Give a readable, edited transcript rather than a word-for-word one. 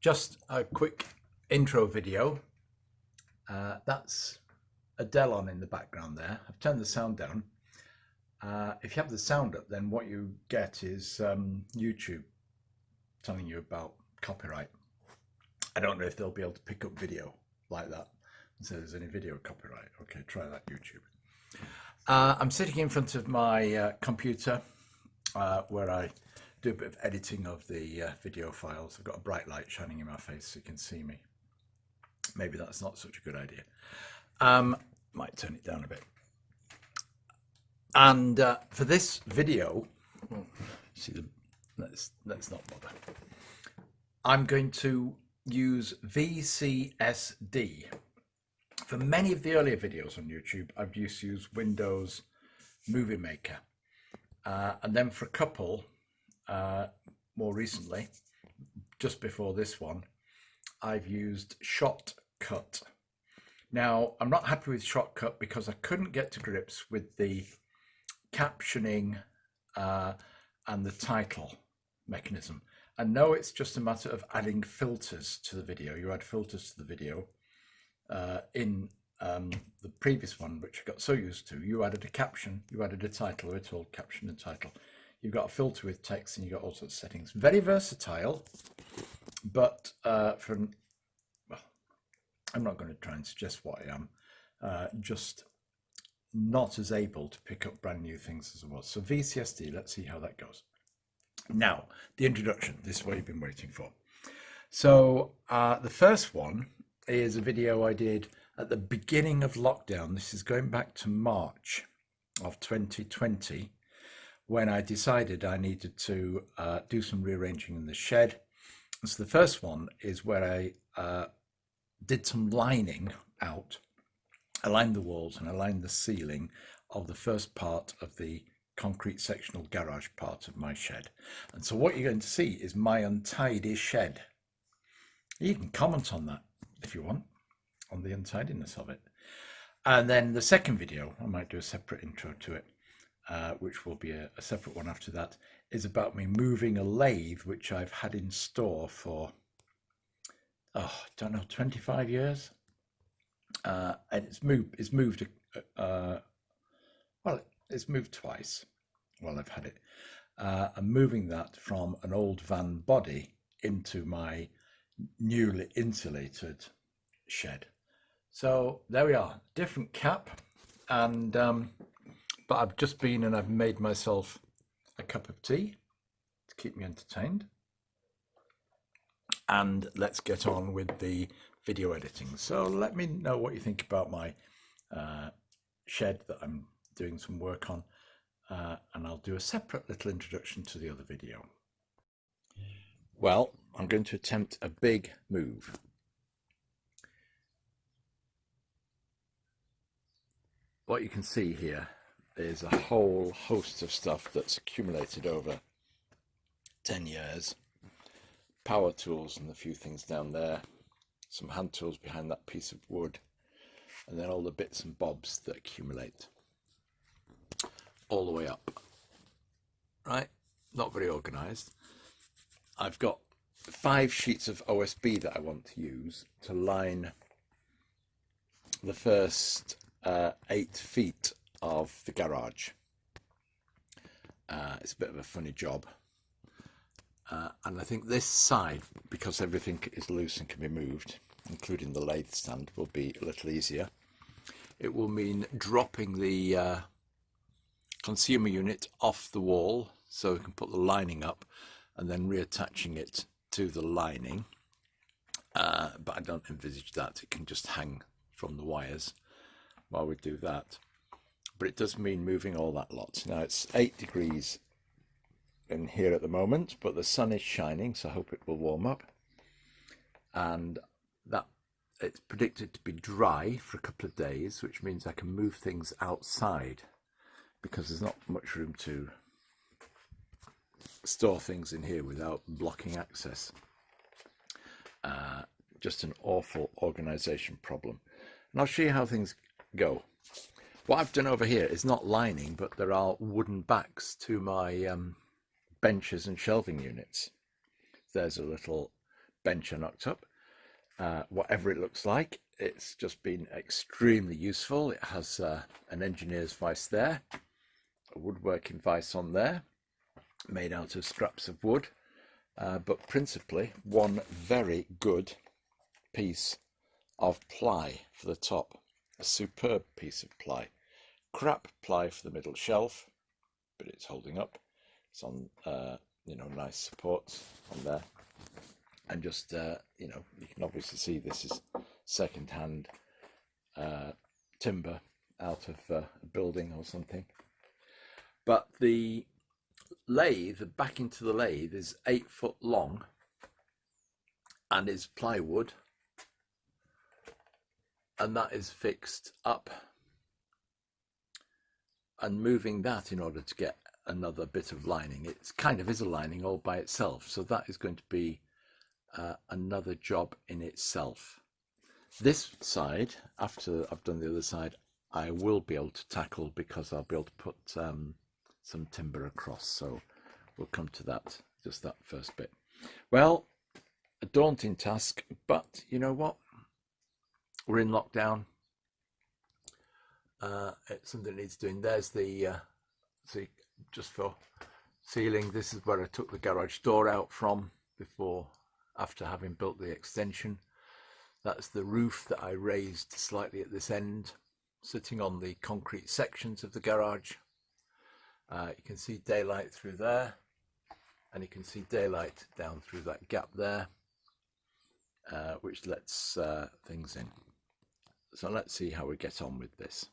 Just a quick intro video. That's Adele on in the background there. I've turned the sound down. If you have the sound up, then what you get is YouTube telling you about copyright. I don't know if they'll be able to pick up video like that and say there's any video copyright. Okay, try that, YouTube. I'm sitting in front of my computer where I do a bit of editing of the video files. I've got a bright light shining in my face so you can see me. Maybe that's not such a good idea. Might turn it down a bit. And for this video, let's not bother. I'm going to use VCSD. For many of the earlier videos on YouTube, I've used to use Windows Movie Maker. And then for a couple, more recently, just before this one, I've used Shotcut. Now, I'm not happy with Shotcut because I couldn't get to grips with the captioning and the title mechanism. I know it's just a matter of adding filters to the video. You add filters to the video. In the previous one, which I got so used to, you added a caption, you added a title, it's all caption and title. You've got a filter with text and you've got all sorts of settings. Very versatile, but well, I'm not going to try and suggest what I am, just not as able to pick up brand new things as I was. So VCSD, let's see how that goes. Now, the introduction, this is what you've been waiting for. So the first one is a video I did at the beginning of lockdown. This is going back to March of 2020, when I decided I needed to do some rearranging in the shed. So the first one is where I did some lining out. I lined the walls and I lined the ceiling of the first part of the concrete sectional garage part of my shed. And so what you're going to see is my untidy shed. You can comment on that if you want, on the untidiness of it. And then the second video, I might do a separate intro to it, which will be a separate one after that, is about me moving a lathe which I've had in store for, I don't know, 25 years. And it's moved twice while I've had it. I'm moving that from an old van body into my newly insulated shed. So there we are, different cap, and but I've just been and I've made myself a cup of tea to keep me entertained, and let's get on with the video editing. So let me know what you think about my shed that I'm doing some work on, and I'll do a separate little introduction to the other video. Well, I'm going to attempt a big move. What you can see here is a whole host of stuff that's accumulated over 10 years. Power tools and a few things down there, some hand tools behind that piece of wood, and then all the bits and bobs that accumulate all the way up. Right? Not very organized. I've got 5 sheets of OSB that I want to use to line the first 8 feet of the garage. It's a bit of a funny job. And I think this side, because everything is loose and can be moved, including the lathe stand, will be a little easier. It will mean dropping the consumer unit off the wall so we can put the lining up and then reattaching it to the lining. But I don't envisage that. It can just hang from the wires while we do that. But it does mean moving all that lot. Now it's 8 degrees in here at the moment, but the sun is shining, so I hope it will warm up. And that it's predicted to be dry for a couple of days, which means I can move things outside because there's not much room to store things in here without blocking access. Just an awful organization problem. And I'll show you how things go. What I've done over here is not lining, but there are wooden backs to my benches and shelving units. There's a little bench I knocked up. Whatever it looks like, it's just been extremely useful. It has an engineer's vise there, a woodworking vise on there, made out of scraps of wood, but principally one very good piece of ply for the top, a superb piece of ply. Crap ply for the middle shelf, but it's holding up. It's on, nice supports on there. And just, you can obviously see this is second-hand timber out of a building or something. But the lathe, the back into the lathe, is 8 foot long and is plywood, and that is fixed up, and moving that in order to get another bit of lining, it kind of is a lining all by itself, so that is going to be another job in itself. This side, after I've done the other side, I will be able to tackle, because I'll be able to put some timber across, so we'll come to that, just that first bit. Well, a daunting task, but you know what, we're in lockdown. It's something that needs doing. There's the see, just for ceiling, this is where I took the garage door out from after having built the extension. That's the roof that I raised slightly at this end, sitting on the concrete sections of the garage. You can see daylight through there, and you can see daylight down through that gap there, which lets things in. So let's see how we get on with this.